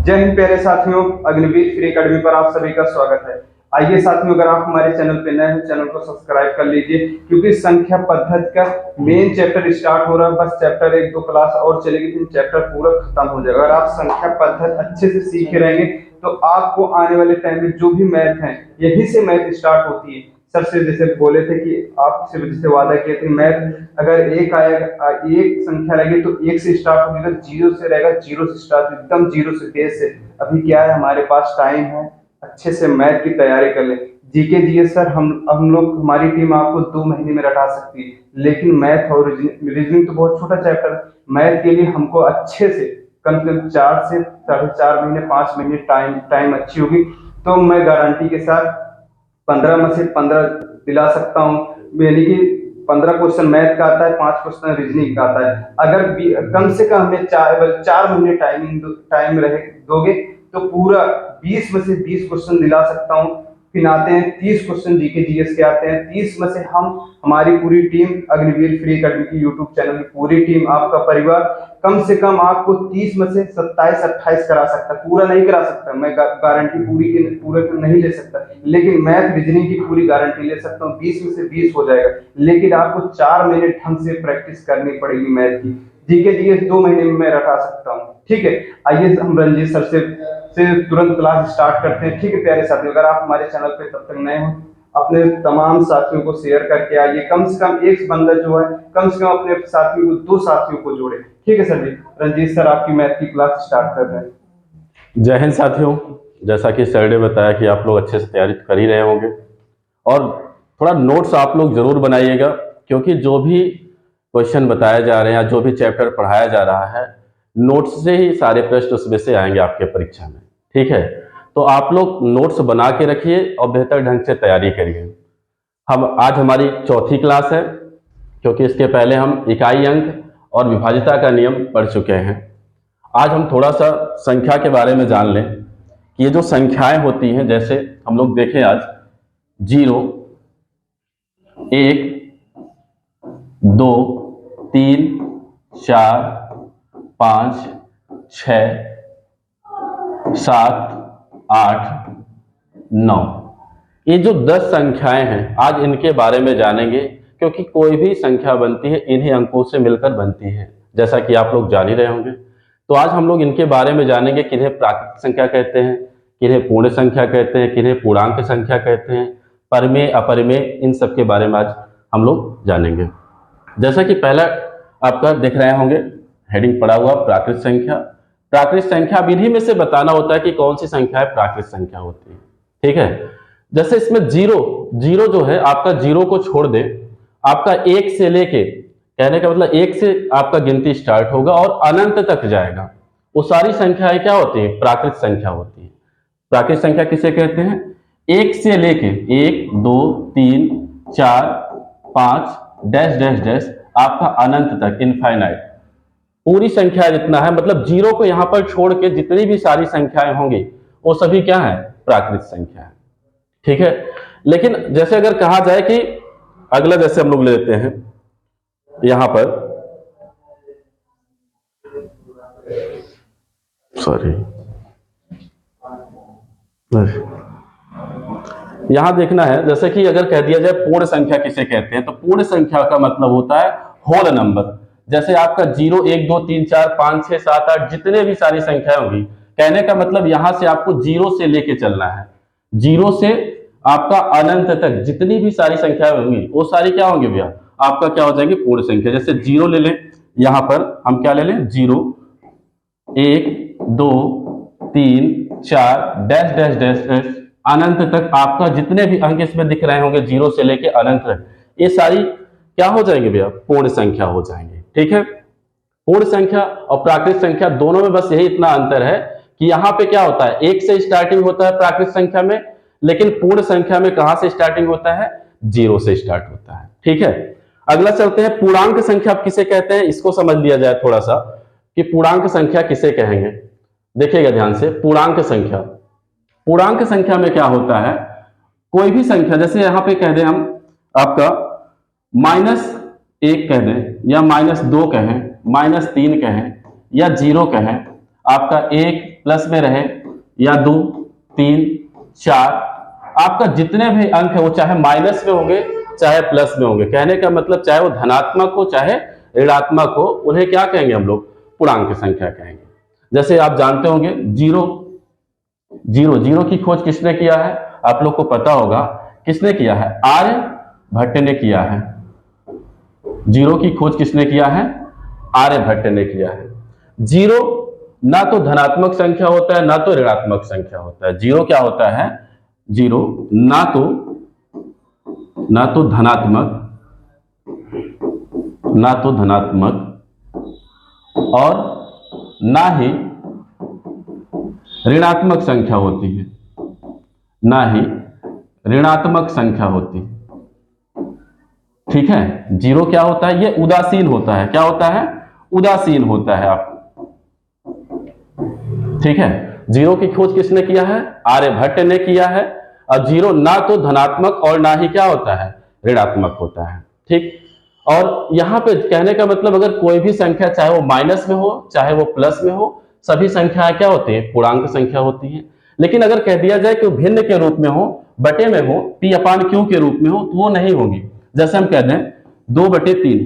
जय हिंद प्यारे साथियों, अग्निवीर फ्री एकेडमी पर आप सभी का स्वागत है। आइए साथियों, अगर आप हमारे चैनल पे नए हैं, चैनल को सब्सक्राइब कर लीजिए, क्योंकि संख्या पद्धति का मेन चैप्टर स्टार्ट हो रहा है। बस चैप्टर 1-2 क्लास और चलेगी, फिर चैप्टर पूरा खत्म हो जाएगा। अगर आप संख्या पद्धति अच्छे से सीखे रहेंगे तो आपको आने वाले टाइम में जो भी मैथ है, यही से मैथ स्टार्ट होती है। सर से जैसे बोले थे कि आपसे जैसे वादा किया था, मैथ अगर एक आएगा, एक संख्या रहेगी तो एक से स्टार्ट होगी, अगर जीरो से रहेगा जीरो से स्टार्ट, एकदम जीरो से बेस से। अभी क्या है, हमारे पास टाइम है, अच्छे से मैथ की तैयारी कर ले। जीके जीएस सर हम लोग, हमारी टीम आपको 2 महीने में रटा सकती है, लेकिन मैथ और रीजनिंग तो बहुत छोटा चैप्टर है। मैथ के लिए हमको अच्छे से कम 4 से 4.5 महीने, 5 महीने टाइम टाइम अच्छी होगी तो मैं गारंटी के साथ 15 में से 15 दिला सकता हूँ। यानी कि 15 क्वेश्चन मैथ का आता है, 5 क्वेश्चन रीजनिंग का आता है। अगर कम से कम हमें 4 महीने टाइम रहे दोगे तो पूरा 20 में से 20 क्वेश्चन दिला सकता हूँ। फिर आते हैं 30 क्वेश्चन जीके जीएस के आते हैं। 30 में से हम, हमारी पूरी टीम, अग्निवीर फ्री एकेडमी की यूट्यूब चैनल की पूरी टीम, आपका परिवार, कम से कम आपको 30 में से 27-28 करा सकता है। पूरा नहीं करा सकता, मैं गारंटी पूरे नहीं ले सकता, लेकिन मैथ रीजनिंग की पूरी गारंटी ले सकता हूँ। 20 में से 20 हो जाएगा, लेकिन आपको 4 महीने ढंग से प्रैक्टिस करनी पड़ेगी मैथ की। जीके जीएस 2 महीने में मैं रखा सकता हूँ। ठीक है, आइए हम रंजीत सर से तुरंत क्लास स्टार्ट करते हैं। ठीक है प्यारे साथियों, अगर आप हमारे चैनल पे तब तक नए हो, अपने तमाम साथियों को शेयर करके आइए। कम से कम एक बंदा जो है, कम से कम अपने साथियों को, 2 साथियों को जोड़े। ठीक है सर जी, रंजीत सर आपकी मैथ की क्लास स्टार्ट कर रहे हैं। जय हिंद साथियों। जैसा कि सर ने बताया कि आप लोग अच्छे से तैयारी कर ही रहे होंगे और थोड़ा नोट्स आप लोग जरूर बनाइएगा, क्योंकि जो भी क्वेश्चन बताए जा रहे हैं या जो भी चैप्टर पढ़ाया जा रहा है, नोट्स से ही सारे प्रश्न उसमें से आएंगे आपके परीक्षा में। ठीक है, तो आप लोग नोट्स बना के रखिए और बेहतर ढंग से तैयारी करिए। आज हमारी चौथी क्लास है, क्योंकि इसके पहले हम इकाई अंक और विभाज्यता का नियम पढ़ चुके हैं। आज हम थोड़ा सा संख्या के बारे में जान लें कि ये जो संख्याएं होती हैं, जैसे हम लोग देखें आज 0, 1, 2, 3, 4, 5, 6, 7, 8, 9, ये जो 10 संख्याएं हैं, आज इनके बारे में जानेंगे, क्योंकि कोई भी संख्या बनती है इन्हीं अंकों से मिलकर बनती है, जैसा कि आप लोग जान ही रहे होंगे। तो आज हम लोग इनके बारे में जानेंगे, किन्हें प्राकृत संख्या कहते हैं, किन्हें पूर्ण संख्या कहते हैं, किन्हें पूर्णांक संख्या कहते हैं, परमेय अपरिमेय, इन सब के बारे में आज हम लोग जानेंगे। जैसा कि पहला आपका देख रहे होंगे हेडिंग पड़ा हुआ प्राकृत संख्या। प्राकृत संख्या विधि में से बताना होता है कि कौन सी संख्या प्राकृत संख्या होती है। ठीक है, जैसे इसमें जीरो जो है, आपका जीरो को छोड़ दे, आपका 1 से लेके, कहने का मतलब 1 से आपका गिनती स्टार्ट होगा और अनंत तक जाएगा, वो सारी संख्याएं क्या होती है? प्राकृत संख्या होती है। प्राकृत संख्या किसे कहते हैं? 1 से लेके 1, 2, 3, 4, 5 डैश डैश डैश आपका अनंत तक, इनफाइनाइट, पूरी संख्या जितना है, मतलब जीरो को यहां पर छोड़ के जितनी भी सारी संख्याएं होंगी वो सभी क्या है? प्राकृत संख्या है। ठीक है, लेकिन जैसे अगर कहा जाए कि अगला, जैसे हम लोग लेते हैं यहां पर, सॉरी, यहां देखना है, जैसे कि अगर कह दिया जाए पूर्ण संख्या किसे कहते हैं, तो पूर्ण संख्या का मतलब होता है होल नंबर। जैसे आपका 0, 1, 2, 3, 4, 5, 6, 7, 8 जितने भी सारी संख्याएं होंगी, कहने का मतलब यहां से आपको 0 से लेके चलना है, 0 से आपका अनंत तक जितनी भी सारी संख्याएं होंगी वो सारी क्या होंगी भैया? आपका क्या हो जाएगी? पूर्ण संख्या। जैसे 0 ले लें, यहां पर हम क्या ले लें? 0, 1, 2, 3, 4 डैश डैश डैश डैश अनंत तक आपका जितने भी अंक इसमें दिख रहे होंगे 0 से लेके अनंत तक, ये सारी क्या हो जाएंगे भैया? पूर्ण संख्या हो जाएंगे। ठीक है, पूर्ण संख्या और प्राकृत संख्या दोनों में बस यही इतना अंतर है कि यहां पे क्या होता है? 1 से स्टार्टिंग होता है प्राकृत संख्या में, लेकिन पूर्ण संख्या में कहां से स्टार्टिंग होता है? 0 से स्टार्ट होता है। ठीक है, अगला चलते हैं पूर्णांक संख्या किसे कहते हैं, इसको समझ लिया जाए थोड़ा सा कि पूर्णांक संख्या किसे कहेंगे। देखिएगा ध्यान से, पूर्णांक संख्या, पूर्णांक संख्या में क्या होता है? कोई भी संख्या, जैसे यहां पे कह दें हम आपका -1 कह दें, या -2 कहें, -3 कहें, या 0 कहें, आपका 1 प्लस में रहे या 2, 3, 4, आपका जितने भी अंक है वो चाहे माइनस में होंगे चाहे प्लस में होंगे। कहने का मतलब चाहे वो धनात्मक हो चाहे ऋणात्मक हो, उन्हें क्या कहेंगे हम लोग? पूर्णांक संख्या कहेंगे। जैसे आप जानते होंगे जीरो की खोज किसने किया है? आप लोग को पता होगा किसने किया है? आर्यभट्ट ने किया है। जीरो की खोज किसने किया है? आर्यभट्ट ने किया है। जीरो ना तो धनात्मक संख्या होता है ना तो ऋणात्मक संख्या होता है। जीरो क्या होता है? जीरो ना तो धनात्मक और ना ही ऋणात्मक संख्या होती है, ठीक है। जीरो क्या होता है? ये उदासीन होता है। क्या होता है? उदासीन होता है आप, ठीक है। जीरो की खोज किसने किया है? आर्यभट्ट ने किया है। और जीरो ना तो धनात्मक और ना ही क्या होता है? ऋणात्मक होता है, ठीक। और यहां पे कहने का मतलब अगर कोई भी संख्या चाहे वो माइनस में हो चाहे वो प्लस में हो, सभी संख्याएं क्या होती है? पूर्णांक संख्या होती है। लेकिन अगर कह दिया जाए कि वो भिन्न के रूप में हो, बटे में हो, p/q के रूप में हो, तो वो नहीं होगी। जैसे हम कह दें 2/3,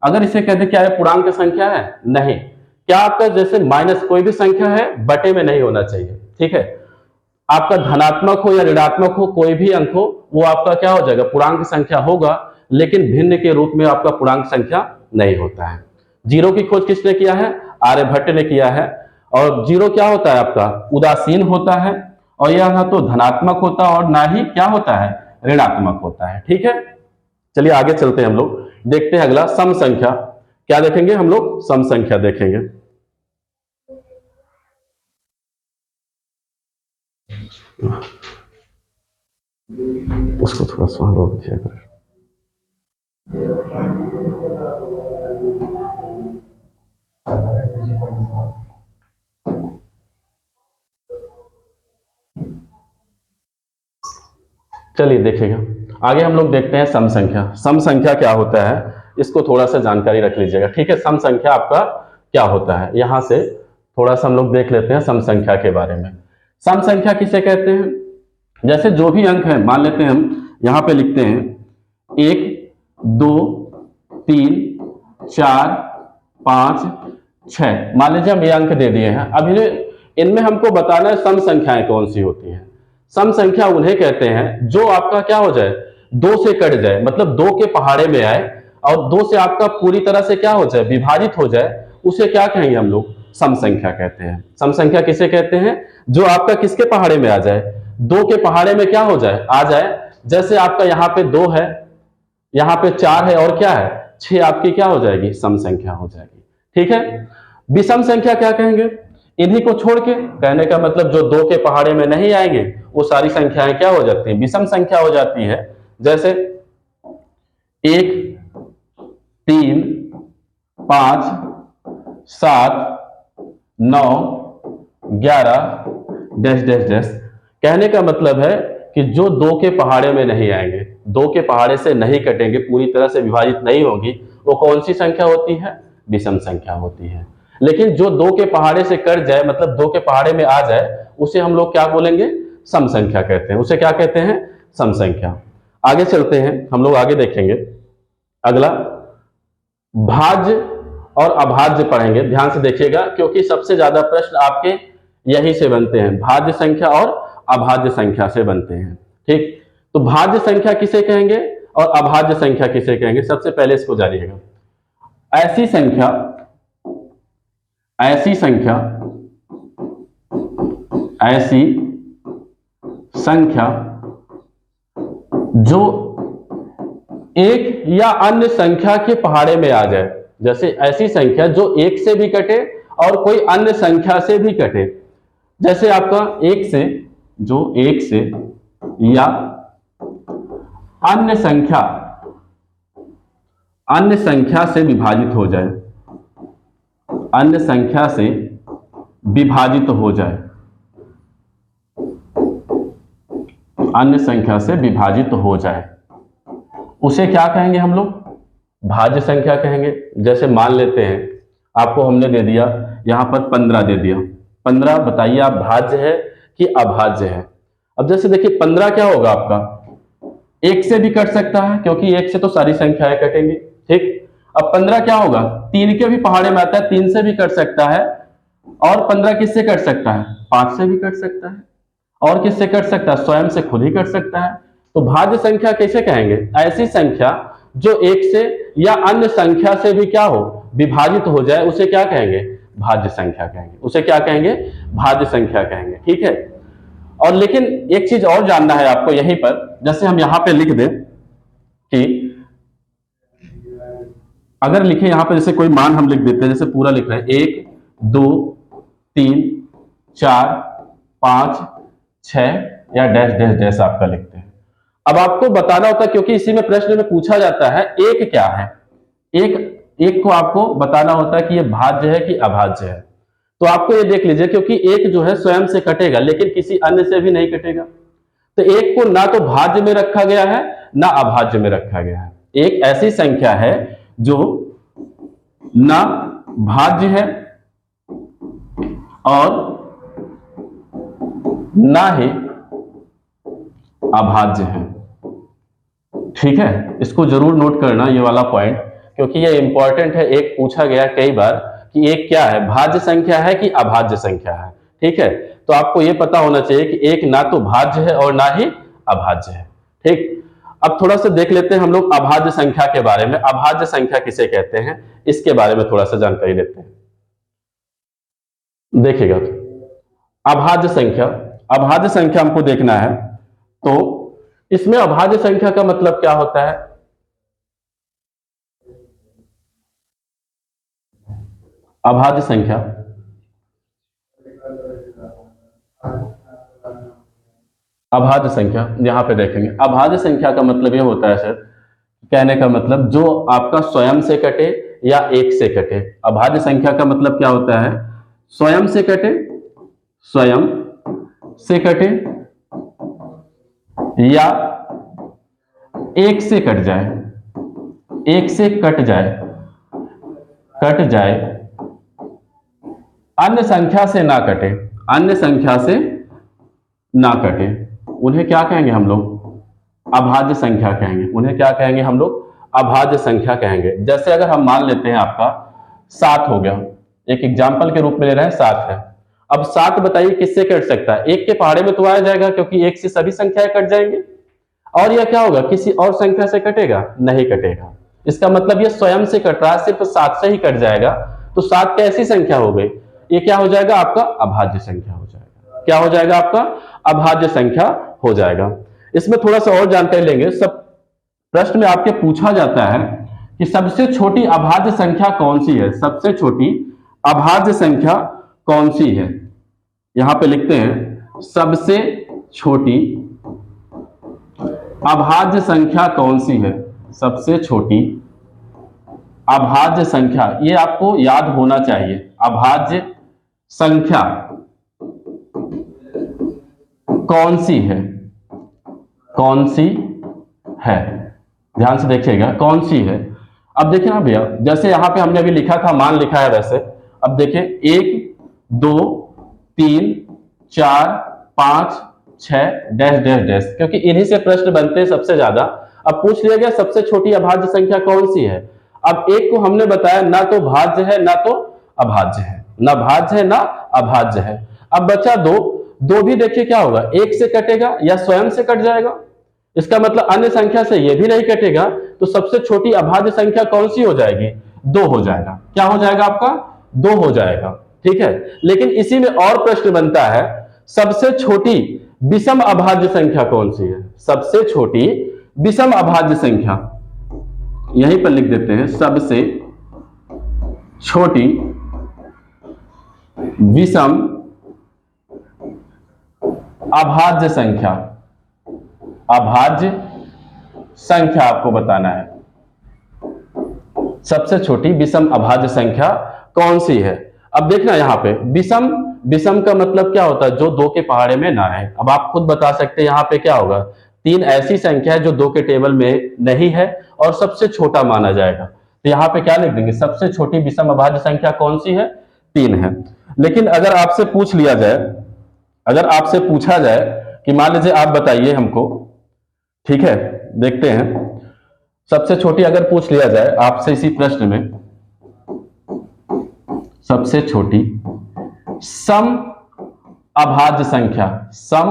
अगर इसे कह दें क्या है? पूर्णांक संख्या है? नहीं। क्या आपका जैसे माइनस कोई भी संख्या है बटे में नहीं होना चाहिए, ठीक है। आपका धनात्मक हो या ऋणात्मक हो, कोई भी अंक हो, वो आपका क्या हो जाएगा? पूर्णांक संख्या होगा, लेकिन भिन्न के रूप में आपका पूर्णांक संख्या नहीं होता है। जीरो की खोज किसने किया है? आर्यभट्ट ने किया है। और जीरो क्या होता है आपका? उदासीन होता है, और यह ना तो धनात्मक होता है और ना ही क्या होता है? ऋणात्मक होता है, ठीक है। चलिए आगे चलते हैं, हम लोग देखते हैं अगला सम संख्या। क्या देखेंगे हम लोग? सम संख्या देखेंगे। उसको थोड़ा सा रोक दिया कर। चलिए देखिएगा, आगे हम लोग देखते हैं सम संख्या। सम संख्या क्या होता है, इसको थोड़ा सा जानकारी रख लीजिएगा, ठीक है। सम संख्या आपका क्या होता है, यहां से थोड़ा सा हम लोग देख लेते हैं सम संख्या के बारे में। सम संख्या किसे कहते हैं? जैसे जो भी अंक है, मान लेते हैं हम यहां पे लिखते हैं 1, 2, 3, 4, 5, 6, मान लीजिए हम ये अंक दे दिए हैं। अब इनमें हमको बताना है सम संख्याएं कौन सी होती हैं। सम संख्या उन्हें कहते हैं जो आपका क्या हो जाए? 2 से कट जाए, मतलब 2 के पहाड़े में आए और 2 से आपका पूरी तरह से क्या हो जाए? विभाजित हो जाए, उसे क्या कहेंगे हम लोग? सम संख्या कहते हैं। सम संख्या किसे कहते हैं? जो आपका किसके पहाड़े में आ जाए? 2 के पहाड़े में क्या हो जाए? आ जाए। जैसे आपका यहाँ पे 2 है, यहाँ पे 4 है और क्या है? 6, आपकी क्या हो जाएगी? सम संख्या हो जाएगी, ठीक है। विषम संख्या क्या कहेंगे? इन्हीं को छोड़ के, कहने का मतलब जो 2 के पहाड़े में नहीं आएंगे वो सारी संख्याएं क्या हो जाती है? विषम संख्या हो जाती है। जैसे 1, 3, 5, 7, 9, 11 डैश डैश डैश। कहने का मतलब है कि जो 2 के पहाड़े में नहीं आएंगे, 2 के पहाड़े से नहीं कटेंगे, पूरी तरह से विभाजित नहीं होगी, वो कौन सी संख्या होती है? विषम संख्या होती है। लेकिन जो 2 के पहाड़े से कट जाए, मतलब 2 के पहाड़े में आ जाए, उसे हम लोग क्या बोलेंगे? सम संख्या कहते हैं। उसे क्या कहते हैं? सम संख्या। आगे चलते हैं, हम लोग आगे देखेंगे अगला भाज्य और अभाज्य पढ़ेंगे। ध्यान से देखिएगा, क्योंकि सबसे ज्यादा प्रश्न आपके यही से बनते हैं, भाज्य संख्या और अभाज्य संख्या से बनते हैं, ठीक। तो भाज्य संख्या किसे कहेंगे और अभाज्य संख्या किसे कहेंगे? सबसे पहले इसको जानिएगा। ऐसी संख्या जो एक या अन्य संख्या के पहाड़े में आ जाए। जैसे ऐसी संख्या जो 1 से भी कटे और कोई अन्य संख्या से भी कटे। जैसे आपका 1 से या अन्य संख्या से विभाजित हो जाए, अन्य संख्या से विभाजित हो जाए, अन्य संख्या से विभाजित हो जाए, उसे क्या कहेंगे हम लोग? भाज्य संख्या कहेंगे। जैसे मान लेते हैं आपको हमने दे दिया यहां पर 15 दे दिया, 15 बताइए आप भाज्य है कि अभाज्य है। अब जैसे देखिए 15 क्या होगा आपका, एक से भी कट सकता है क्योंकि एक से तो सारी संख्याएं कटेंगी, ठीक। अब 15 क्या होगा, 3 के भी पहाड़े में आता है, 3 से भी कट सकता है। और 15 किससे कट सकता है, 5 से भी कट सकता है। और किससे कट सकता है, स्वयं से खुद ही कट सकता है। तो भाज्य संख्या कैसे कहेंगे, ऐसी संख्या जो एक से या अन्य संख्या से भी क्या हो, विभाजित हो जाए, उसे क्या कहेंगे, भाज्य संख्या कहेंगे। उसे क्या कहेंगे, भाज्य संख्या कहेंगे, ठीक है। और लेकिन एक चीज और जानना है आपको यहीं पर, जैसे हम यहां पे लिख दें कि अगर लिखे यहां पे जैसे कोई मान हम लिख देते हैं, जैसे पूरा लिख रहे हैं 1 2 3 4 5 6 या डैश डैश डैश आपका लिखते हैं। अब आपको बताना होता है, क्योंकि इसी में प्रश्न में पूछा जाता है एक क्या है, एक एक को आपको बताना होता है कि ये भाज्य है कि अभाज्य है। तो आपको ये देख लीजिए, क्योंकि एक जो है स्वयं से कटेगा लेकिन किसी अन्य से भी नहीं कटेगा, तो एक को ना तो भाज्य में रखा गया है ना अभाज्य में रखा गया है। एक ऐसी संख्या है जो ना भाज्य है और ना ही अभाज्य है, ठीक है। इसको जरूर नोट करना ये वाला पॉइंट, क्योंकि ये इंपॉर्टेंट है। एक पूछा गया कई बार कि एक क्या है, भाज्य संख्या है कि अभाज्य संख्या है, ठीक है। तो आपको ये पता होना चाहिए कि एक ना तो भाज्य है और ना ही अभाज्य है, ठीक। अब थोड़ा सा देख लेते हैं हम लोग अभाज्य संख्या के बारे में। अभाज्य संख्या किसे कहते हैं, इसके बारे में थोड़ा सा जानकारी लेते हैं। देखिएगा, अभाज्य संख्या, अभाज्य संख्या हमको देखना है, तो इसमें अभाज्य संख्या का मतलब क्या होता है। अभाज्य संख्या, अभाज्य संख्या यहां पे देखेंगे। अभाज्य संख्या का मतलब यह होता है सर, कहने का मतलब जो आपका स्वयं से कटे या एक से कटे। अभाज्य संख्या का मतलब क्या होता है, स्वयं से कटे, स्वयं से कटे या एक से कट जाए, एक से कट जाए, कट जाए, अन्य संख्या से ना कटे, अन्य संख्या से ना कटे, उन्हें क्या कहेंगे हम लोग, अभाज्य संख्या कहेंगे। उन्हें क्या कहेंगे हम लोग, अभाज्य संख्या कहेंगे। जैसे अगर हम मान लेते हैं आपका 7 हो गया, एक एग्जांपल के रूप में ले रहे हैं 7 है। अब 7 बताइए किससे कट सकता है, एक के पहाड़े में तो आया जाएगा क्योंकि एक से सभी संख्याएं कट जाएंगे। और यह क्या होगा, किसी और संख्या से कटेगा, नहीं कटेगा। इसका मतलब ये स्वयं से कट रहा है, सिर्फ 7 से ही कट जाएगा। तो 7 कैसी संख्या हो गई, ये क्या हो जाएगा आपका, अभाज्य संख्या हो जाएगा। क्या हो जाएगा आपका, अभाज्य संख्या हो जाएगा। इसमें थोड़ा सा और जानकारी लेंगे। सब प्रश्न में आपके पूछा जाता है कि सबसे छोटी अभाज्य संख्या कौन सी है, सबसे छोटी अभाज्य संख्या कौन सी है। यहां पे लिखते हैं सबसे छोटी अभाज्य संख्या कौन सी है, सबसे छोटी अभाज्य संख्या, ये आपको याद होना चाहिए। अभाज्य संख्या कौन सी है, कौन सी है, ध्यान से देखिएगा कौन सी है। अब देखिए ना भैया, जैसे यहां पे हमने अभी लिखा था, मान लिखा है वैसे। अब देखिए 1 2 3 4 5 6 डैश डैश डैश, क्योंकि इन्हीं से प्रश्न बनते हैं सबसे ज्यादा। अब पूछ लिया गया सबसे छोटी अभाज्य संख्या कौन सी है। अब एक को हमने बताया ना तो भाज्य है ना तो अभाज्य है, ना भाज्य है ना अभाज्य है। अब बचा 2, 2 भी देखिए क्या होगा, एक से कटेगा या स्वयं से कट जाएगा। इसका मतलब अन्य संख्या से ये भी नहीं कटेगा। तो सबसे छोटी अभाज्य संख्या कौन सी हो जाएगी, 2 हो जाएगा। क्या हो जाएगा आपका, 2 हो जाएगा, ठीक है। लेकिन इसी में और प्रश्न बनता है, सबसे छोटी विषम अभाज्य संख्या कौन सी है, सबसे छोटी विषम अभाज्य संख्या। यहीं पर लिख देते हैं सबसे छोटी विषम अभाज्य संख्या। अभाज्य संख्या आपको बताना है, सबसे छोटी विषम अभाज्य संख्या कौन सी है। अब देखना यहां पे विषम, विषम का मतलब क्या होता है, जो 2 के पहाड़े में ना है। अब आप खुद बता सकते हैं यहां पे क्या होगा, 3 ऐसी संख्या है जो 2 के टेबल में नहीं है और सबसे छोटा माना जाएगा। तो यहां पे क्या लिख देंगे, सबसे छोटी विषम अभाज्य संख्या कौन सी है, 3 है। लेकिन अगर आपसे पूछ लिया जाए, अगर आपसे पूछा जाए कि मान लीजिए आप बताइए हमको, ठीक है, देखते हैं, सबसे छोटी अगर पूछ लिया जाए आपसे इसी प्रश्न में, सबसे छोटी सम अभाज्य संख्या, सम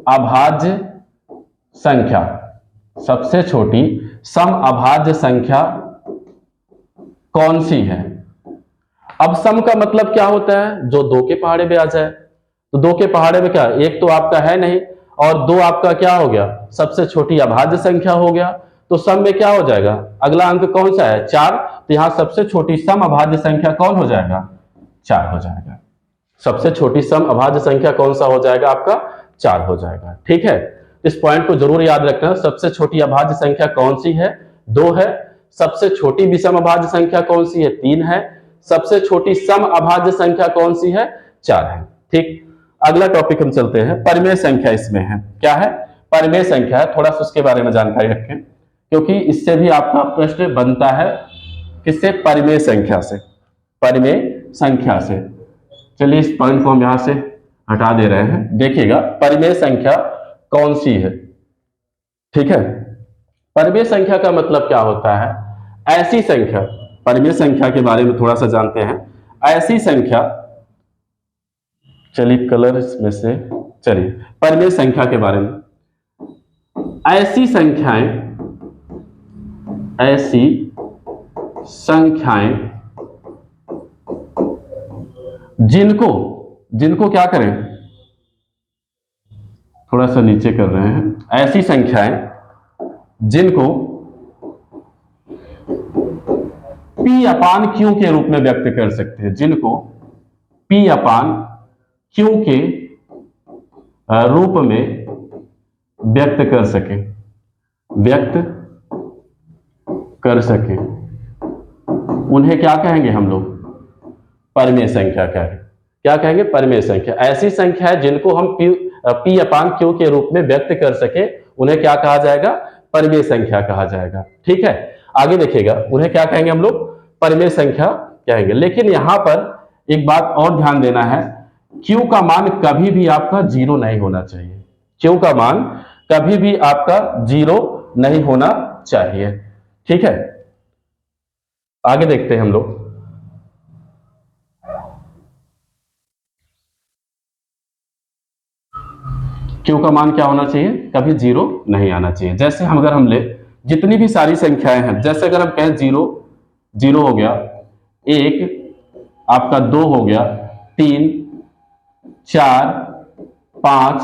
अभाज्य संख्या, सबसे छोटी सम अभाज्य संख्या कौन सी है? अब सम का मतलब क्या होता है? जो दो के पहाड़े में आ जाए। तो दो के पहाड़े में क्या, एक तो आपका है नहीं और दो आपका क्या हो गया, सबसे छोटी अभाज्य संख्या हो गया। तो सम में क्या हो जाएगा, अगला अंक कौन सा है, 4। तो यहां सबसे छोटी सम अभाज्य संख्या कौन हो जाएगा, 4 हो जाएगा। सबसे छोटी सम अभाज्य संख्या कौन सा हो जाएगा आपका, 4 हो जाएगा। ठीक है, इस पॉइंट को जरूर याद रखना। सबसे छोटी अभाज्य संख्या कौन सी है, 2 है। सबसे छोटी विषम अभाज्य संख्या कौन सी है, 3 है। सबसे छोटी सम अभाज्य संख्या कौन सी है, 4 है। ठीक, अगला टॉपिक हम चलते हैं, परिमेय संख्या इसमें है। क्या है, परिमेय संख्या है। थोड़ा सा उसके बारे में जानकारी रखें, क्योंकि इससे भी आपका प्रश्न बनता है। किससे, परिमेय संख्या से, परिमेय संख्या से। चलिए इस पॉइंट को हम यहां से हटा दे रहे हैं। देखिएगा परिमेय संख्या कौन सी है। ठीक है, परिमेय संख्या का मतलब क्या होता है, ऐसी संख्या, परिमेय संख्या के बारे में थोड़ा सा जानते हैं। ऐसी संख्या, चलिए कलर इसमें से, चलिए परिमेय संख्या के बारे में, ऐसी संख्याएं, ऐसी संख्याएं जिनको, जिनको क्या करें, थोड़ा सा नीचे कर रहे हैं, ऐसी संख्याएं जिनको P अपान Q के रूप में व्यक्त कर सकते हैं, जिनको P अपान Q के रूप में व्यक्त कर सके, व्यक्त कर सके, उन्हें क्या कहेंगे हम लोग, परिमेय संख्या कहेंगे। क्या कहेंगे, परिमेय संख्या। ऐसी संख्या है जिनको हम P अपान Q के रूप में व्यक्त कर सके, उन्हें क्या कहा जाएगा, परिमेय संख्या कहा जाएगा। ठीक है, आगे देखिएगा, उन्हें क्या कहेंगे हम लोग, परिमेय संख्या कहेंगे। लेकिन यहां पर एक बात और ध्यान देना है, Q का मान कभी भी आपका 0 नहीं होना चाहिए। Q का मान कभी भी आपका 0 नहीं होना चाहिए। ठीक है, आगे देखते हैं हम लोग। Q का मान क्या होना चाहिए, कभी 0 नहीं आना चाहिए। जैसे हम, अगर हम ले जितनी भी सारी संख्याएं हैं, जैसे अगर हम कहें 0 0 हो गया, 1 आपका, 2 हो गया, 3 4 5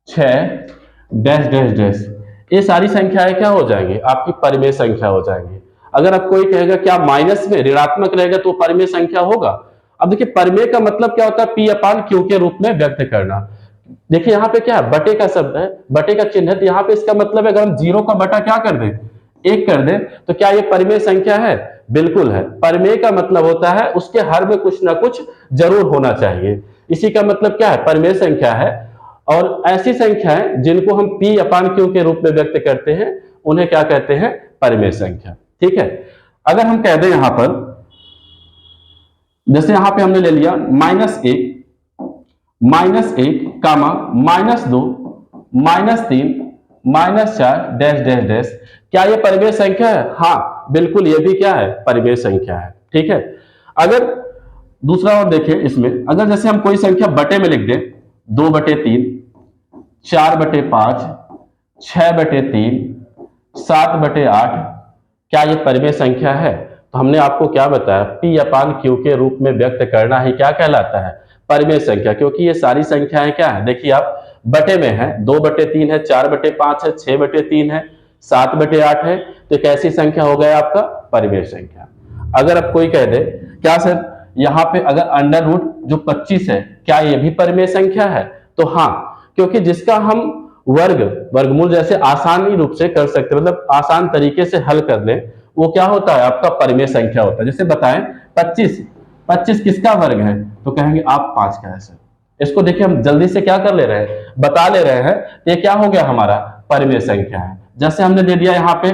6 डैश डैश डैश, ये सारी संख्याएं क्या हो जाएंगी, आपकी परिमेय संख्या हो जाएंगी। अगर आप कोई कहेगा क्या माइनस में ऋणात्मक रहेगा तो परिमेय संख्या होगा। अब देखिए परिमेय का मतलब क्या होता है, P अपान Q के रूप में व्यक्त करना। देखिए यहाँ पे क्या है, बटे का शब्द है, बटे का चिन्ह है, तो यहाँ पे इसका मतलब है अगर हम 0 का बटा क्या कर दें, 1 कर दें, तो क्या ये परिमेय संख्या है, बिल्कुल है। परिमेय का मतलब होता है उसके हर में कुछ ना कुछ जरूर होना चाहिए, इसी का मतलब क्या है, परिमेय संख्या है। और ऐसी संख्याएं जिनको हम P अपान Q के रूप में व्यक्त करते हैं, उन्हें क्या कहते हैं, परिमेय संख्या। ठीक है, अगर हम कह दें यहां पर, जैसे यहां पे हमने ले लिया -1 कामा -2 -3 -4 डैश डैश डैश, क्या ये परिमेय संख्या है, हाँ बिल्कुल, ये भी क्या है, परिमेय संख्या है। ठीक है, अगर दूसरा और देखें इसमें, अगर जैसे हम कोई संख्या बटे में लिख दें, 2/3 4/5 6/3 7/8, क्या ये परिमेय संख्या है, तो हमने आपको क्या बताया, P अपान Q के रूप में व्यक्त करना ही क्या कहलाता है, परिमेय संख्या। क्योंकि ये सारी संख्याएं क्या है, देखिए आप बटे में है, 2/3 है, 4/5 है, 6/3 है, 7/8 है, तो कैसी संख्या हो गया आपका, परिमेय संख्या। अगर आप कोई कह दे क्या सर, यहां पे अगर अंडर रूट जो 25 है, क्या ये भी परिमेय संख्या है, तो हाँ, क्योंकि जिसका हम वर्गमूल जैसे आसानी रूप से कर सकते, मतलब आसान तरीके से हल कर लें, वो क्या होता है, आपका परिमेय संख्या होता है। जैसे बताएं 25 किसका वर्ग है, तो कहेंगे आप 5 का है सर। इसको देखिए हम जल्दी से क्या कर ले रहे हैं, बता ले रहे हैं, ये क्या हो गया, हमारा परिमेय संख्या है। जैसे हमने दे दिया यहाँ पे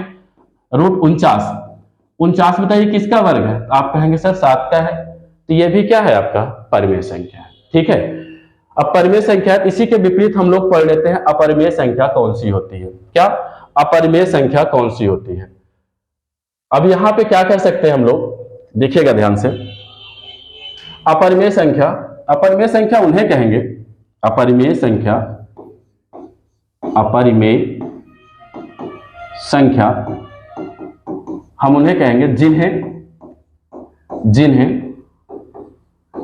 √49, बताइए किसका वर्ग है, तो आप कहेंगे सर 7 का है। तो ये भी क्या है आपका परिमेय संख्या है। ठीक है, अब परिमेय संख्या, इसी के विपरीत हम लोग पढ़ लेते हैं अपरिमेय संख्या कौन सी होती है। क्या अपरिमेय संख्या कौन सी होती है? अब यहां पे क्या कर सकते हैं हम लोग, देखिएगा ध्यान से। अपरिमेय संख्या, अपरिमेय संख्या उन्हें कहेंगे, अपरिमेय संख्या, अपरिमेय संख्या हम उन्हें कहेंगे जिन्हें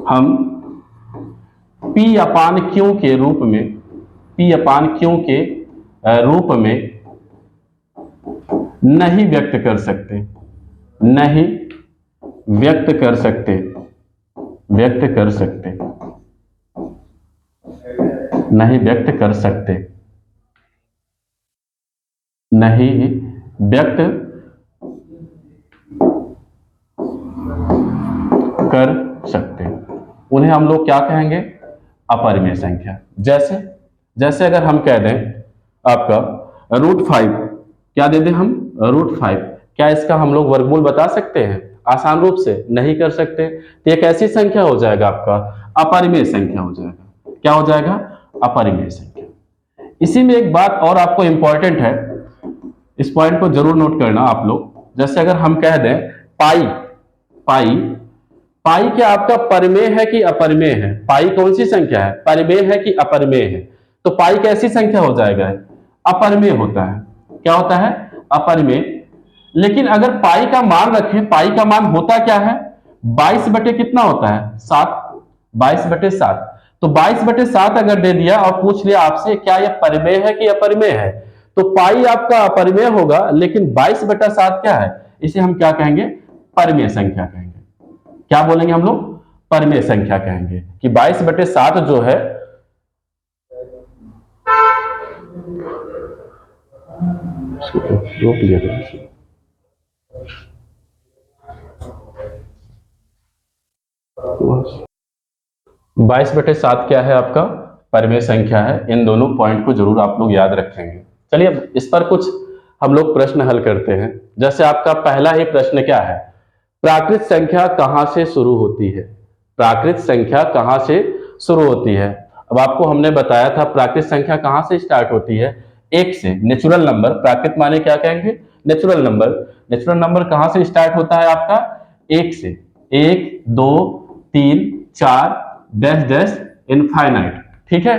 हम P अपान Q के रूप में, P अपान Q के रूप में नहीं व्यक्त कर सकते, नहीं व्यक्त कर सकते, व्यक्त कर सकते, नहीं व्यक्त कर सकते, नहीं व्यक्त कर सकते, उन्हें हम लोग क्या कहेंगे? अपरिमेय संख्या। जैसे जैसे अगर हम कह दें आपका √5, क्या दे दें हम? √5, क्या इसका हम लोग वर्गमूल बता सकते हैं? आसान रूप से नहीं कर सकते। तो एक ऐसी संख्या हो जाएगा आपका अपरिमेय संख्या हो जाएगा। क्या हो जाएगा? अपरिमेय संख्या। इसी में एक बात और आपको इंपॉर्टेंट है, इस पॉइंट को जरूर नोट करना आप लोग। जैसे अगर हम कह दें पाई, पाई, पाई क्या आपका परिमेय है कि अपरिमेय है? पाई कौन सी संख्या है? परिमेय है कि अपरिमेय है? तो पाई कैसी संख्या हो जाएगा? अपरिमेय होता है। क्या होता है? अपरिमेय। लेकिन अगर पाई का मान रखें, पाई का मान होता क्या है? 22 बटे कितना होता है? 7, 22 बटे 7। तो 22 बटे 7 अगर दे दिया और पूछ लिया आपसे क्या यह परिमेय है कि अपरिमेय है, तो पाई आपका अपरिमेय होगा, लेकिन 22 बटा 7 क्या है? इसे हम क्या कहेंगे? परिमेय संख्या कहेंगे। क्या बोलेंगे हम लोग? परिमेय संख्या कहेंगे कि 22 बटे 7 जो है रोक लिया था। 22 बटे 7 क्या है आपका? परिमेय संख्या है। इन दोनों पॉइंट को जरूर आप लोग याद रखेंगे। चलिए अब इस पर कुछ हम लोग प्रश्न हल करते हैं। जैसे आपका पहला ही प्रश्न क्या है? प्राकृत संख्या कहां से शुरू होती है? प्राकृत संख्या कहां से शुरू होती है? अब आपको हमने बताया था प्राकृत संख्या कहां से स्टार्ट होती है? 1 से। नेचुरल नंबर, प्राकृत माने क्या कहेंगे? Natural number. नेचुरल नंबर कहां से स्टार्ट होता है आपका? 1 से। 1 2 3 4 डैश डैश इनफाइनाइट। ठीक है,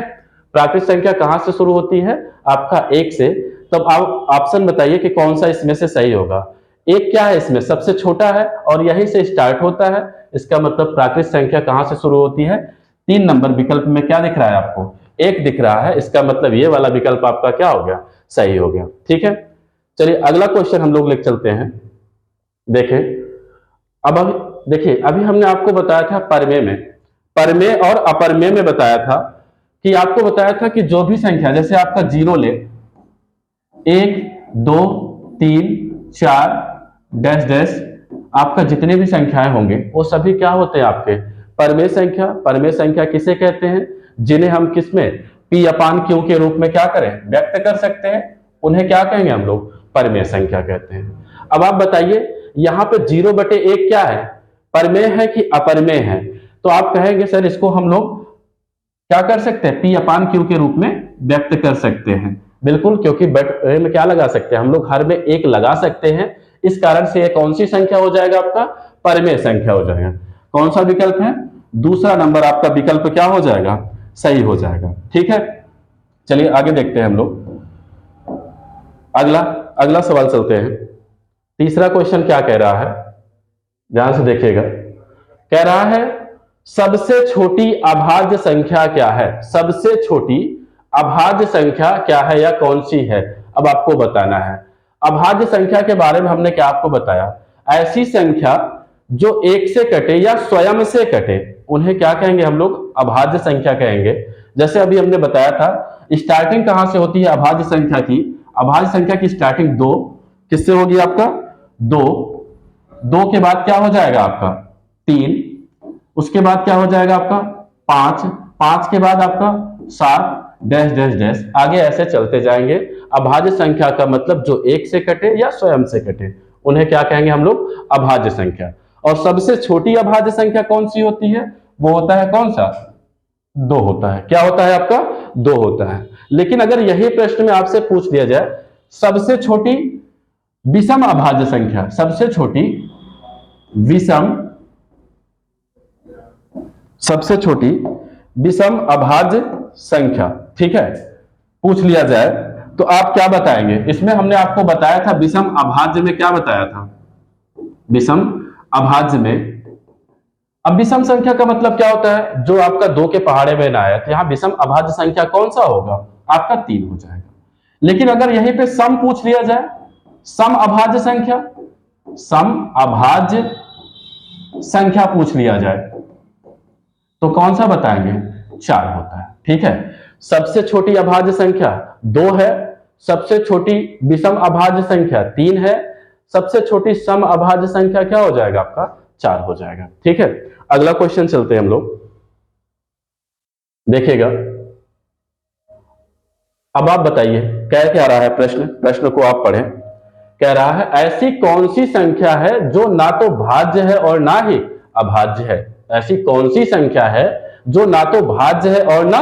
प्राकृत संख्या कहां से शुरू होती है? आपका 1 से। तब आप ऑप्शन बताइए कि कौन सा इसमें से सही होगा। 1 क्या है? इसमें सबसे छोटा है और यहीं से स्टार्ट होता है। इसका मतलब प्राकृत संख्या कहां से शुरू होती है? 3 नंबर विकल्प में क्या दिख रहा है आपको? 1 दिख रहा है। इसका मतलब ये वाला विकल्प आपका क्या हो गया? सही हो गया। ठीक है, चलिए अगला क्वेश्चन हम लोग लेकर चलते हैं। देखें, अब देखिए, अभी हमने आपको बताया था परिमेय में, परिमेय और अपरिमेय में बताया था कि आपको बताया था कि जो भी संख्या, जैसे आपका 0 ले, 1 2 3 4 डैश डैश, आपका जितने भी संख्याएं होंगे वो सभी क्या होते हैं? आपके परिमेय संख्या। परिमेय संख्या किसे कहते हैं? जिन्हें हम किसमें P अपान Q के रूप में क्या करें? व्यक्त कर सकते हैं। उन्हें क्या कहेंगे हम लोग? परिमेय संख्या कहते हैं। अब आप बताइए यहां पे 0 बटे 1 क्या है? परिमेय है कि अपरिमेय है? तो आप कहेंगे सर इसको हम लोग क्या कर सकते हैं? P अपान Q के रूप में व्यक्त कर सकते हैं। बिल्कुल, क्योंकि बटे में क्या लगा सकते हैं हम लोग? हर में 1 लगा सकते हैं। इस कारण से ये कौन सी संख्या हो जाएगा आपका? परिमेय संख्या हो जाएगा। कौन सा विकल्प है? दूसरा नंबर आपका विकल्प क्या हो जाएगा? सही हो जाएगा। ठीक है, चलिए आगे देखते हैं हम लोग। अगला सवाल चलते हैं। तीसरा क्वेश्चन क्या कह रहा है? ध्यान से देखिएगा। कह रहा है सबसे छोटी अभाज्य संख्या क्या है? सबसे छोटी अभाज्य संख्या क्या है या कौन सी है? अब आपको बताना है। अभाज्य संख्या के बारे में हमने क्या आपको बताया? ऐसी संख्या जो 1 से कटे या स्वयं से कटे, उन्हें क्या कहेंगे हम लोग? अभाज्य संख्या कहेंगे। जैसे अभी हमने बताया था स्टार्टिंग कहां से होती है अभाज्य संख्या की? अभाज्य संख्या की स्टार्टिंग 2 किससे होगी आपका? 2 2 के बाद क्या हो जाएगा आपका? 3, उसके बाद क्या हो जाएगा आपका? 5, 5 के बाद आपका 7 डैश डैश डैश, आगे ऐसे चलते जाएंगे। अभाज्य संख्या का मतलब जो 1 से कटे या स्वयं से कटे, उन्हें क्या कहेंगे हम लोग? अभाज्य संख्या। और सबसे छोटी अभाज्य संख्या कौन सी होती है? वो होता है कौन सा? 2 होता है। क्या होता है आपका? 2 होता है। लेकिन अगर यही प्रश्न में आपसे पूछ लिया जाए सबसे छोटी विषम अभाज्य संख्या, सबसे छोटी विषम, सबसे छोटी विषम अभाज्य संख्या, ठीक है, पूछ लिया जाए तो आप क्या बताएंगे? इसमें हमने आपको बताया था विषम अभाज्य में, क्या बताया था? विषम अभाज्य में, अब विषम संख्या का मतलब क्या होता है? जो आपका 2 के पहाड़े में ना आया, तो यहां विषम अभाज्य संख्या कौन सा होगा? आपका 3 हो जाएगा। लेकिन अगर यहीं पे सम पूछ लिया जाए, सम अभाज्य संख्या, सम अभाज्य संख्या पूछ लिया जाए तो कौन सा बताएंगे? 4 होता है, ठीक है। सबसे छोटी अभाज्य संख्या 2 है, सबसे छोटी विषम अभाज्य संख्या 3 है, सबसे छोटी सम अभाज्य संख्या क्या हो जाएगा आपका? 4 हो जाएगा, ठीक है। अगला क्वेश्चन चलते हैं हम लोग, देखिएगा। अब आप बताइए क्या रहा है प्रश्न, प्रश्न को आप पढ़ें। कह रहा है ऐसी कौन सी संख्या है जो ना तो भाज्य है और ना ही अभाज्य है? ऐसी कौन सी संख्या है जो ना तो भाज्य है और ना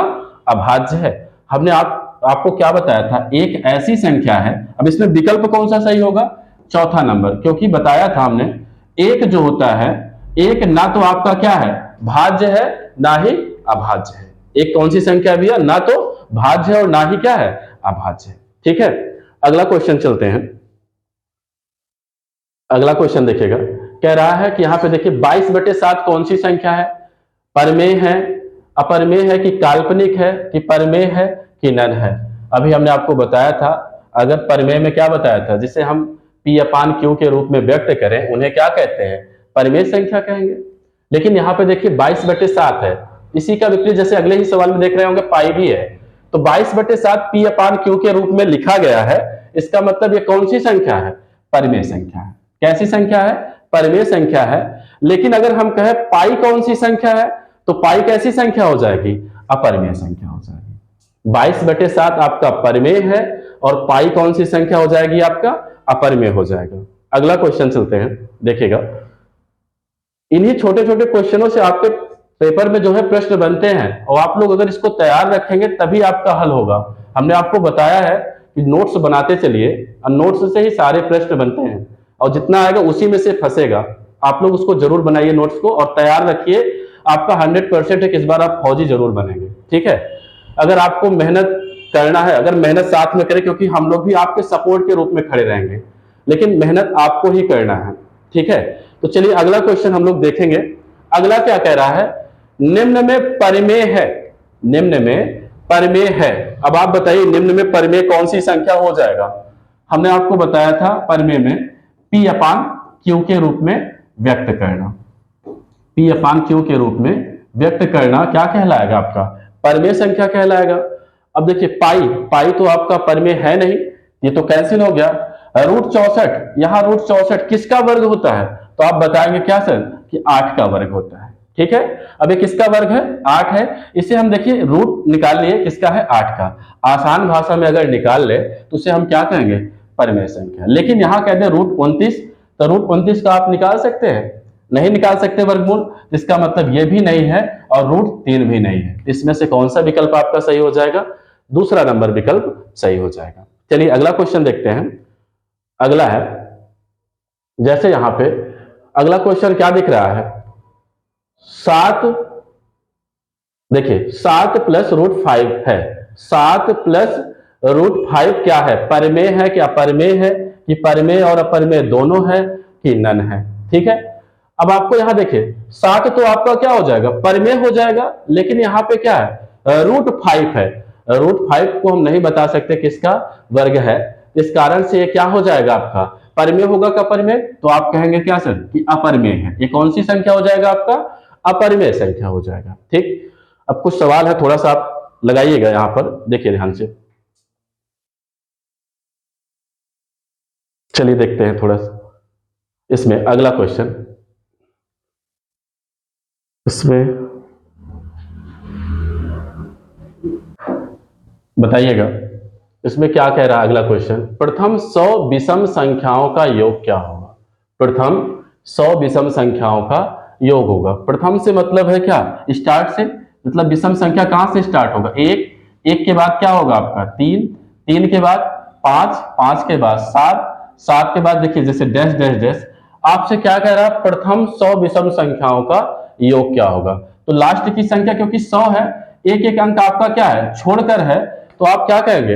अभाज्य है? हमने आपको क्या बताया था? एक ऐसी संख्या है। अब इसमें विकल्प कौन सा सही होगा? चौथा नंबर, क्योंकि बताया था हमने एक जो होता है, एक ना तो आपका क्या है? भाज्य है ना ही अभाज्य है। एक कौन सी संख्या भैया? ना तो भाज्य है और ना ही क्या है? अभाज्य है, ठीक है। अगला क्वेश्चन चलते हैं। अगला क्वेश्चन देखिएगा। कह रहा है कि यहां पे देखिए 22/7 कौन सी संख्या है? परमेय है, अपरमेय है कि काल्पनिक है कि परमेय है कि नन है? अभी हमने आपको बताया था, अगर परमेय में क्या बताया था? जिसे हम P/Q के रूप में व्यक्त करें उन्हें क्या कहते हैं? परमेय संख्या कहेंगे। लेकिन यहाँ पे देखिए 22/7 है, इसी का विपरीत जैसे अगले ही सवाल में देख रहे होंगे पाई भी है, तो 22/7 P/Q के रूप में लिखा गया है। इसका मतलब ये कौन सी संख्या है? परमेय संख्या है। कैसी संख्या है? परमेय संख्या है। लेकिन अगर हम कहें पाई कौन सी संख्या है, तो पाई कैसी संख्या हो जाएगी? अपरमेय संख्या हो जाएगी। 22/7 आपका परमेय है और पाई कौन सी संख्या हो जाएगी? आपका अपरमेय हो जाएगा। अगला क्वेश्चन चलते हैं, देखिएगा। इन्हीं छोटे छोटे क्वेश्चनों से आपके पेपर में जो है प्रश्न बनते हैं और आप लोग अगर इसको तैयार रखेंगे तभी आपका हल होगा। हमने आपको बताया है कि नोट्स बनाते चलिए और नोट्स से ही सारे प्रश्न बनते हैं और जितना आएगा उसी में से फंसेगा। आप लोग उसको जरूर बनाइए नोट्स को और तैयार रखिए। आपका 100% है कि इस बार आप फौजी जरूर बनेंगे, ठीक है। अगर आपको मेहनत करना है, अगर मेहनत साथ में करें, क्योंकि हम लोग भी आपके सपोर्ट के रूप में खड़े रहेंगे, लेकिन मेहनत आपको ही करना है, ठीक है। तो चलिए अगला क्वेश्चन हम लोग देखेंगे। अगला क्या कह रहा है? निम्न में परमेय है, निम्न में परमेय है। अब आप बताइए निम्न में परमेय कौन सी संख्या हो जाएगा? हमने आपको बताया था परमेय में P/Q के रूप में व्यक्त करना, P/Q के रूप में व्यक्त करना क्या कहलाएगा? आपका परमेय संख्या कहलाएगा। अब देखिए पाई तो आपका परमेय है नहीं, ये तो कैंसिल हो गया। √64, यहां √64 किसका वर्ग होता है? तो आप बताएंगे क्या सर? कि 8 का वर्ग होता है, ठीक है। अब ये किसका वर्ग है? 8 है। इसे हम देखिए रूट निकाल लिए, किसका है? 8 का। आसान भाषा में अगर निकाल ले तो उसे हम क्या कहेंगे? परमेय संख्या। लेकिन यहां कहते हैं √29, तो √29 का आप निकाल सकते हैं? नहीं निकाल सकते वर्गमूल, जिसका मतलब ये भी नहीं है और √3 भी नहीं है। इसमें से कौन सा विकल्प आपका सही हो जाएगा? दूसरा नंबर विकल्प सही हो जाएगा। चलिए अगला क्वेश्चन देखते हैं। अगला है, जैसे यहां पे अगला क्वेश्चन क्या दिख रहा है? 7, देखिए 7 + √5 है। 7 + √5 क्या है? परमेय है कि अपरमेय है? कि परमेय और अपरमेय दोनों है कि नन है, ठीक है। अब आपको यहां देखिए 7 तो आपका क्या हो जाएगा? परमेय हो जाएगा। लेकिन यहां पे क्या है? √5 है। √5 को हम नहीं बता सकते किसका वर्ग है, इस कारण से ये क्या हो जाएगा? आपका परमेय होगा का परमेय, तो आप कहेंगे क्या सर? कि अपरमेय है। ये कौन सी संख्या हो जाएगा? आपका अपरमेय संख्या हो जाएगा, ठीक। अब कुछ सवाल है, थोड़ा सा आप लगाइएगा यहां पर, देखिए ध्यान से। चलिए देखते हैं थोड़ा सा इसमें अगला क्वेश्चन। इसमें बताइएगा इसमें क्या कह रहा है अगला क्वेश्चन? प्रथम 100 विषम संख्याओं का योग क्या होगा? प्रथम 100 विषम संख्याओं का योग होगा। प्रथम से मतलब है क्या, स्टार्ट से, मतलब विषम संख्या कहां से स्टार्ट होगा, एक, एक के बाद क्या होगा आपका तीन, तीन के बाद पांच, पांच के बाद सात, सात के बाद देखिए जैसे डैश डैश डैश। आपसे क्या कह रहा है, प्रथम 100 विषम संख्याओं का योग क्या होगा। तो लास्ट की संख्या क्योंकि 100 है, एक एक अंक आपका क्या है छोड़कर है, तो आप क्या कहेंगे,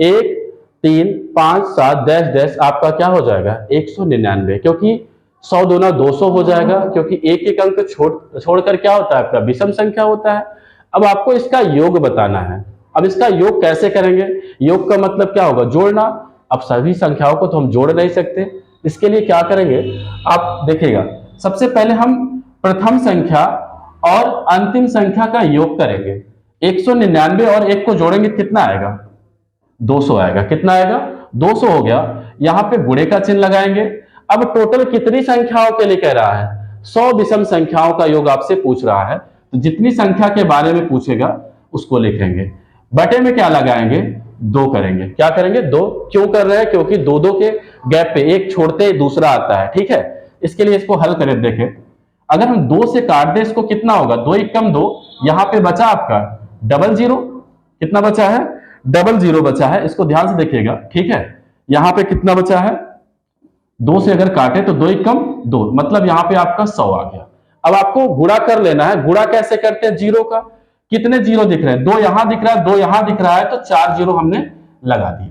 एक, तीन, पांच, सात, डैश डैश, आपका क्या हो जाएगा 199, क्योंकि 100 दूना 200 हो जाएगा, क्योंकि एक एक अंक छोड़कर क्या होता है आपका विषम संख्या होता है। अब आपको इसका योग बताना है। अब इसका योग कैसे करेंगे, योग का मतलब क्या होगा, जोड़ना। अब सभी संख्याओं को तो हम जोड़ नहीं सकते, इसके लिए क्या करेंगे, आप देखिएगा, सबसे पहले हम प्रथम संख्या और अंतिम संख्या का योग करेंगे। 199 और एक को जोड़ेंगे कितना आएगा, 200 आएगा। कितना आएगा, 200 हो गया। यहां पे गुणे का चिन्ह लगाएंगे। अब टोटल कितनी संख्याओं के लिए कह रहा है, 100 विषम संख्याओं का योग आपसे पूछ रहा है, तो जितनी संख्या के बारे में पूछेगा उसको लिखेंगे। बटे में क्या लगाएंगे, दो करेंगे। क्या करेंगे, दो। क्यों कर रहे हैं, क्योंकि दो दो के गैप पे एक छोड़ते दूसरा आता है, ठीक है। इसके लिए इसको हल करें, देखें, अगर हम दो से काट दें इसको कितना होगा, दो एक कम दो, यहां पे बचा आपका डबल जीरो। कितना बचा है, डबल जीरो बचा है। इसको ध्यान से देखिएगा, ठीक है। यहां पे कितना बचा है, दो से अगर काटे तो दो एक कम दो, मतलब यहां पे आपका 100 आ गया। अब आपको गुणा कर लेना है। गुणा कैसे करते हैं, जीरो का, कितने जीरो दिख रहे हैं, दो यहां दिख रहा है, दो यहां दिख रहा है, तो 4 जीरो हमने लगा दिए,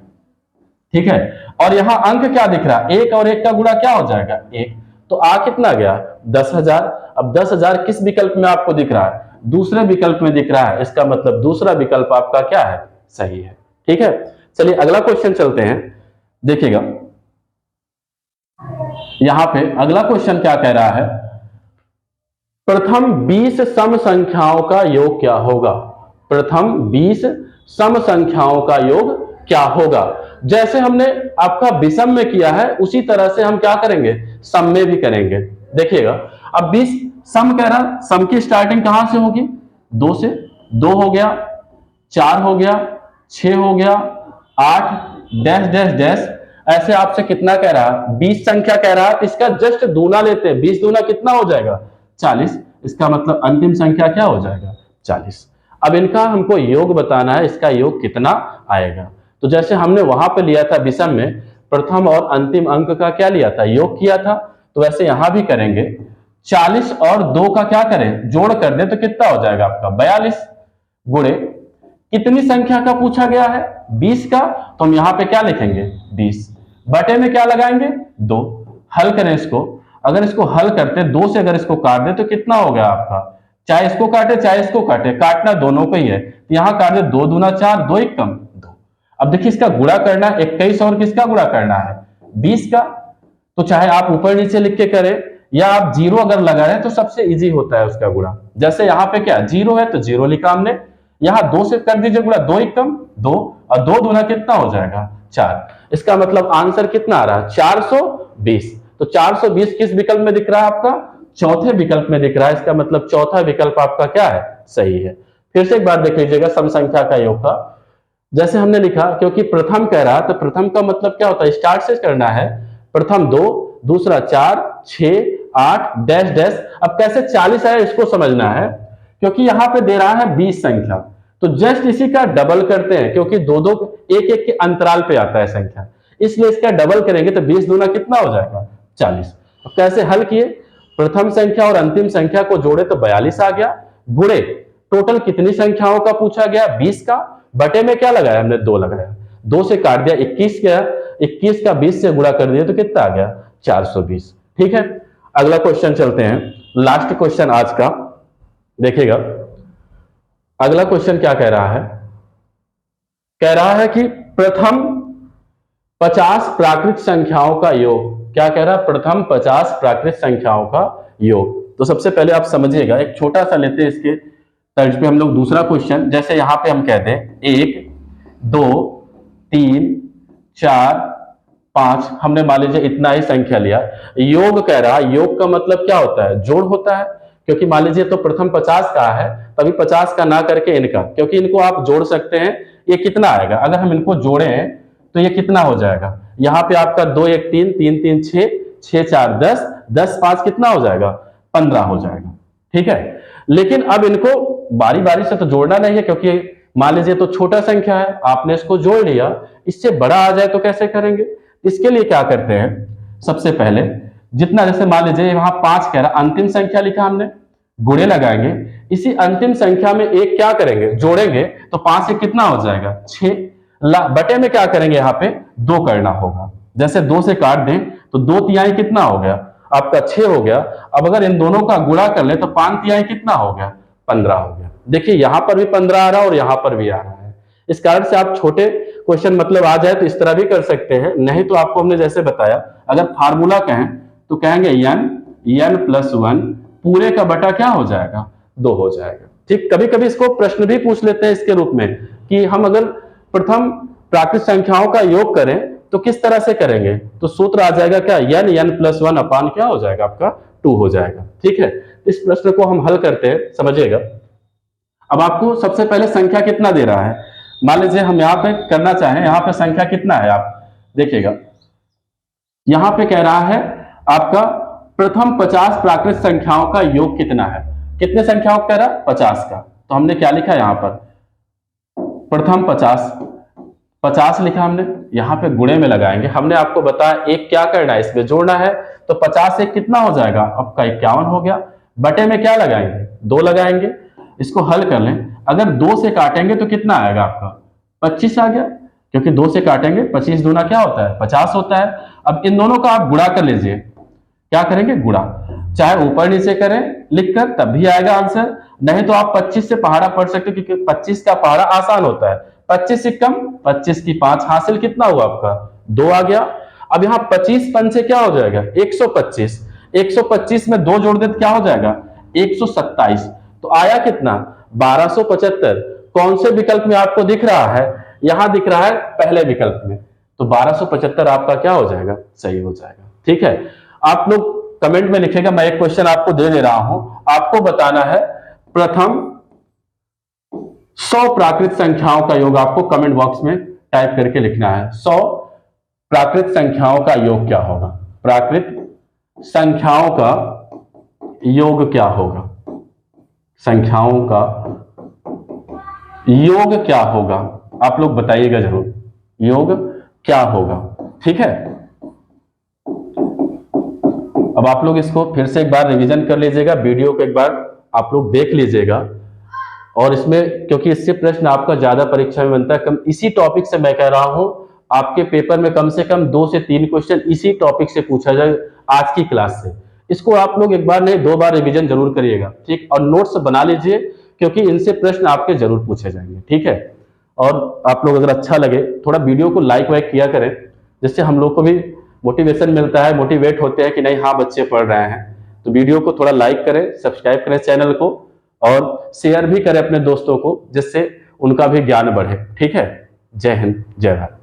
ठीक है। और यहां अंक क्या दिख रहा है, एक और एक का गुणा क्या हो जाएगा, एक, तो आ कितना गया 10,000। अब 10,000 किस विकल्प में आपको दिख रहा है, दूसरे विकल्प में दिख रहा है, इसका मतलब दूसरा विकल्प आपका क्या है, सही है, ठीक है। चलिए अगला क्वेश्चन चलते हैं, देखिएगा यहां पे अगला क्वेश्चन क्या कह रहा है, प्रथम 20 सम संख्याओं का योग क्या होगा। प्रथम 20 सम संख्याओं का योग क्या होगा। जैसे हमने आपका विषम में किया है उसी तरह से हम क्या करेंगे, सम में भी करेंगे। देखिएगा, अब 20 सम कह रहा, सम की स्टार्टिंग कहां से होगी, दो से, दो हो गया, चार हो गया, 6 हो गया, 8 डैश डैश डैश। ऐसे आपसे कितना कह रहा है, 20 संख्या कह रहा है, इसका जस्ट दूना लेते हैं, 20 दूना कितना हो जाएगा 40। इसका मतलब अंतिम संख्या क्या हो जाएगा 40। अब इनका हमको योग बताना है, इसका योग कितना आएगा। तो जैसे हमने वहां पे लिया था विषम में, प्रथम और अंतिम अंक का क्या लिया था, योग किया था, तो वैसे यहां भी करेंगे। 40 और 2 का क्या करें, जोड़ कर दे तो कितना हो जाएगा आपका 42, गुणे कितनी संख्या का पूछा गया है, 20 का, तो हम यहां पे क्या लिखेंगे 20, बटे में क्या लगाएंगे 2। हल करें इसको, अगर इसको हल करते 2 से अगर इसको काट दे तो कितना हो गया आपका, चाहे इसको काटे चाहे इसको काटे, काटना दोनों को ही है, तो यहां काट दे 2 दूना 4, 2 एक कम 2। अब देखिए इसका गुणा करना 21 और किसका गुणा करना है 20 का, तो चाहे आप ऊपर नीचे लिख के करें या आप जीरो अगर लगा रहे हैं तो सबसे इजी होता है उसका गुणा। जैसे यहाँ पे क्या जीरो है तो जीरो लिखा हमने, यहां 2 से कर दीजिए गुणा, 2 एक कम 2, और 2 दूना कितना हो जाएगा 4। इसका मतलब आंसर कितना आ रहा है 420। तो 420 किस विकल्प में दिख रहा है आपका, चौथे विकल्प में दिख रहा है। इसका मतलब चौथा विकल्प आपका क्या है, सही है। फिर से एक बार देख लीजिएगा सम संख्या का योग का, जैसे हमने लिखा, क्योंकि प्रथम कह रहा तो प्रथम का मतलब क्या होता है, स्टार्ट से करना है। प्रथम 2, दूसरा 4, 6, 8 डैश डैश। अब कैसे 40 आया इसको समझना है, क्योंकि यहां पे दे रहा है 20 संख्या, तो जस्ट इसी का डबल करते हैं, क्योंकि दो दो एक एक के अंतराल पे आता है संख्या, इसलिए इसका डबल करेंगे तो 20 दूना कितना हो जाएगा 40। अब कैसे हल किए, प्रथम संख्या और अंतिम संख्या को जोड़े तो 42 आ गया, गुणे टोटल कितनी संख्याओं का पूछा गया 20 का, बटे में क्या लगाया हमने 2 लगाया, 2 से काट दिया 21 गया, 21 का 20 से गुणा कर दिया तो कितना आ गया 420। ठीक है, अगला क्वेश्चन चलते हैं, लास्ट क्वेश्चन आज का। देखिएगा अगला क्वेश्चन क्या कह रहा है, कह रहा है कि प्रथम 50 प्राकृत संख्याओं का योग। क्या कह रहा है, प्रथम 50 प्राकृत संख्याओं का योग। तो सबसे पहले आप समझिएगा, एक छोटा सा लेते हैं इसके तर्ज पे हम लोग दूसरा क्वेश्चन। जैसे यहां पे हम कहते हैं 1 2 3 4 5, हमने मान लीजिए इतना ही संख्या लिया। योग कह रहा है, योग का मतलब क्या होता है, जोड़ होता है, क्योंकि मान लीजिए तो प्रथम 50 का है, तभी 50 का ना करके इनका, क्योंकि इनको आप जोड़ सकते हैं। ये कितना आएगा, अगर हम इनको जोड़े तो ये कितना हो जाएगा, यहाँ पे आपका 2 1 3 3 3 6 6 4 10 10 5 कितना हो जाएगा, 15 हो जाएगा। ठीक है, लेकिन अब इनको बारी बारी से तो जोड़ना नहीं है, क्योंकि मान लीजिए तो छोटा संख्या है, आपने इसको जोड़ लिया, इससे बड़ा आ जाए तो कैसे करेंगे। इसके लिए क्या करते हैं, सबसे पहले जितना, जैसे मान लीजिए वहां 5 कह रहा, अंतिम संख्या लिखा हमने, गुणे लगाएंगे, इसी अंतिम संख्या में एक क्या करेंगे, जोड़ेंगे, तो 5 से कितना हो जाएगा, 6। बटे में क्या करेंगे, यहाँ पे 2 करना होगा। जैसे 2 से काट दें तो 2 तिहाई कितना हो गया आपका, 6 हो गया। अब अगर इन दोनों का गुणा कर ले तो 5 तिहाई कितना हो गया, 15 हो गया। देखिए यहां पर भी 15 आ रहा है और यहां पर भी आ रहा है। इस कारण से आप छोटे क्वेश्चन मतलब आ जाए तो इस तरह भी कर सकते हैं, नहीं तो आपको हमने जैसे बताया, अगर फार्मूला कहें तो कहेंगे n प्लस 1 पूरे का बटा क्या हो जाएगा, 2 हो जाएगा। ठीक, कभी कभी इसको प्रश्न भी पूछ लेते हैं इसके रूप में कि हम अगर प्रथम प्राकृत संख्याओं का योग करें तो किस तरह से करेंगे, तो सूत्र आ जाएगा क्या, n प्लस 1 अपान क्या हो जाएगा आपका, 2 हो जाएगा। ठीक है, इस प्रश्न को हम हल करते हैं, समझिएगा। अब आपको सबसे पहले संख्या कितना दे रहा है, मान लीजिए हम यहाँ पे करना चाहें, यहाँ पे संख्या कितना है आप देखिएगा, यहाँ पे कह रहा है आपका प्रथम 50 प्राकृत संख्याओं का योग कितना है, कितने संख्याओं का कह रहा है, 50 का। तो हमने क्या लिखा यहाँ पर, प्रथम 50 लिखा हमने, यहाँ पे गुणे में लगाएंगे। हमने आपको बताया एक क्या करना है, इसमें जोड़ना है, तो 50 से कितना हो जाएगा आपका 51 हो गया। बटे में क्या लगाएंगे, 2 लगाएंगे। इसको हल कर लें, अगर 2 से काटेंगे तो कितना आएगा आपका, 25 आ गया, क्योंकि 2 से काटेंगे 25 दूना क्या होता है, 50 होता है। अब इन दोनों का आप गुणा कर लीजिए, क्या करेंगे, गुणा, चाहे ऊपर नीचे करें लिखकर तब भी आएगा आंसर, नहीं तो आप 25 से पहाड़ा पढ़ सकते हो, क्योंकि 25 का पहाड़ा आसान होता है। 25 से कम, 25 की 5 हासिल कितना हुआ आपका, 2 आ गया। अब यहाँ 25 5 से क्या हो जाएगा, 125, 125 में 2 जोड़ दे तो क्या हो जाएगा, 127। तो आया कितना, 1275। कौन से विकल्प में आपको दिख रहा है, यहां दिख रहा है पहले विकल्प में, तो 1275 आपका क्या हो जाएगा, सही हो जाएगा। ठीक है, आप लोग कमेंट में लिखेगा, मैं एक क्वेश्चन आपको दे रहा हूं, आपको बताना है प्रथम 100 प्राकृत संख्याओं का योग, आपको कमेंट बॉक्स में टाइप करके लिखना है, 100 प्राकृत संख्याओं का योग क्या होगा, प्राकृत संख्याओं का योग क्या होगा, संख्याओं का योग क्या होगा, आप लोग बताइएगा जरूर, योग क्या होगा। ठीक है, अब आप लोग इसको फिर से एक बार रिवीजन कर लीजिएगा, वीडियो को एक बार आप लोग देख लीजिएगा, और इसमें क्योंकि इससे प्रश्न आपका ज्यादा परीक्षा में बनता है, कम इसी टॉपिक से मैं कह रहा हूं, आपके पेपर में कम से कम 2 से 3 क्वेश्चन इसी टॉपिक से पूछा जाए आज की क्लास से। इसको आप लोग एक बार नहीं 2 बार रिवीजन जरूर करिएगा। ठीक, और नोट्स बना लीजिए, क्योंकि इनसे प्रश्न आपके जरूर पूछे जाएंगे। ठीक है, और आप लोग अगर अच्छा लगे थोड़ा वीडियो को लाइक वाइक किया करें, जिससे हम लोग को भी मोटिवेशन मिलता है, मोटिवेट होते हैं कि नहीं हाँ बच्चे पढ़ रहे हैं। तो वीडियो को थोड़ा लाइक करें, सब्सक्राइब करें चैनल को, और शेयर भी करें अपने दोस्तों को, जिससे उनका भी ज्ञान बढ़े। ठीक है, जय हिंद, जय भारत।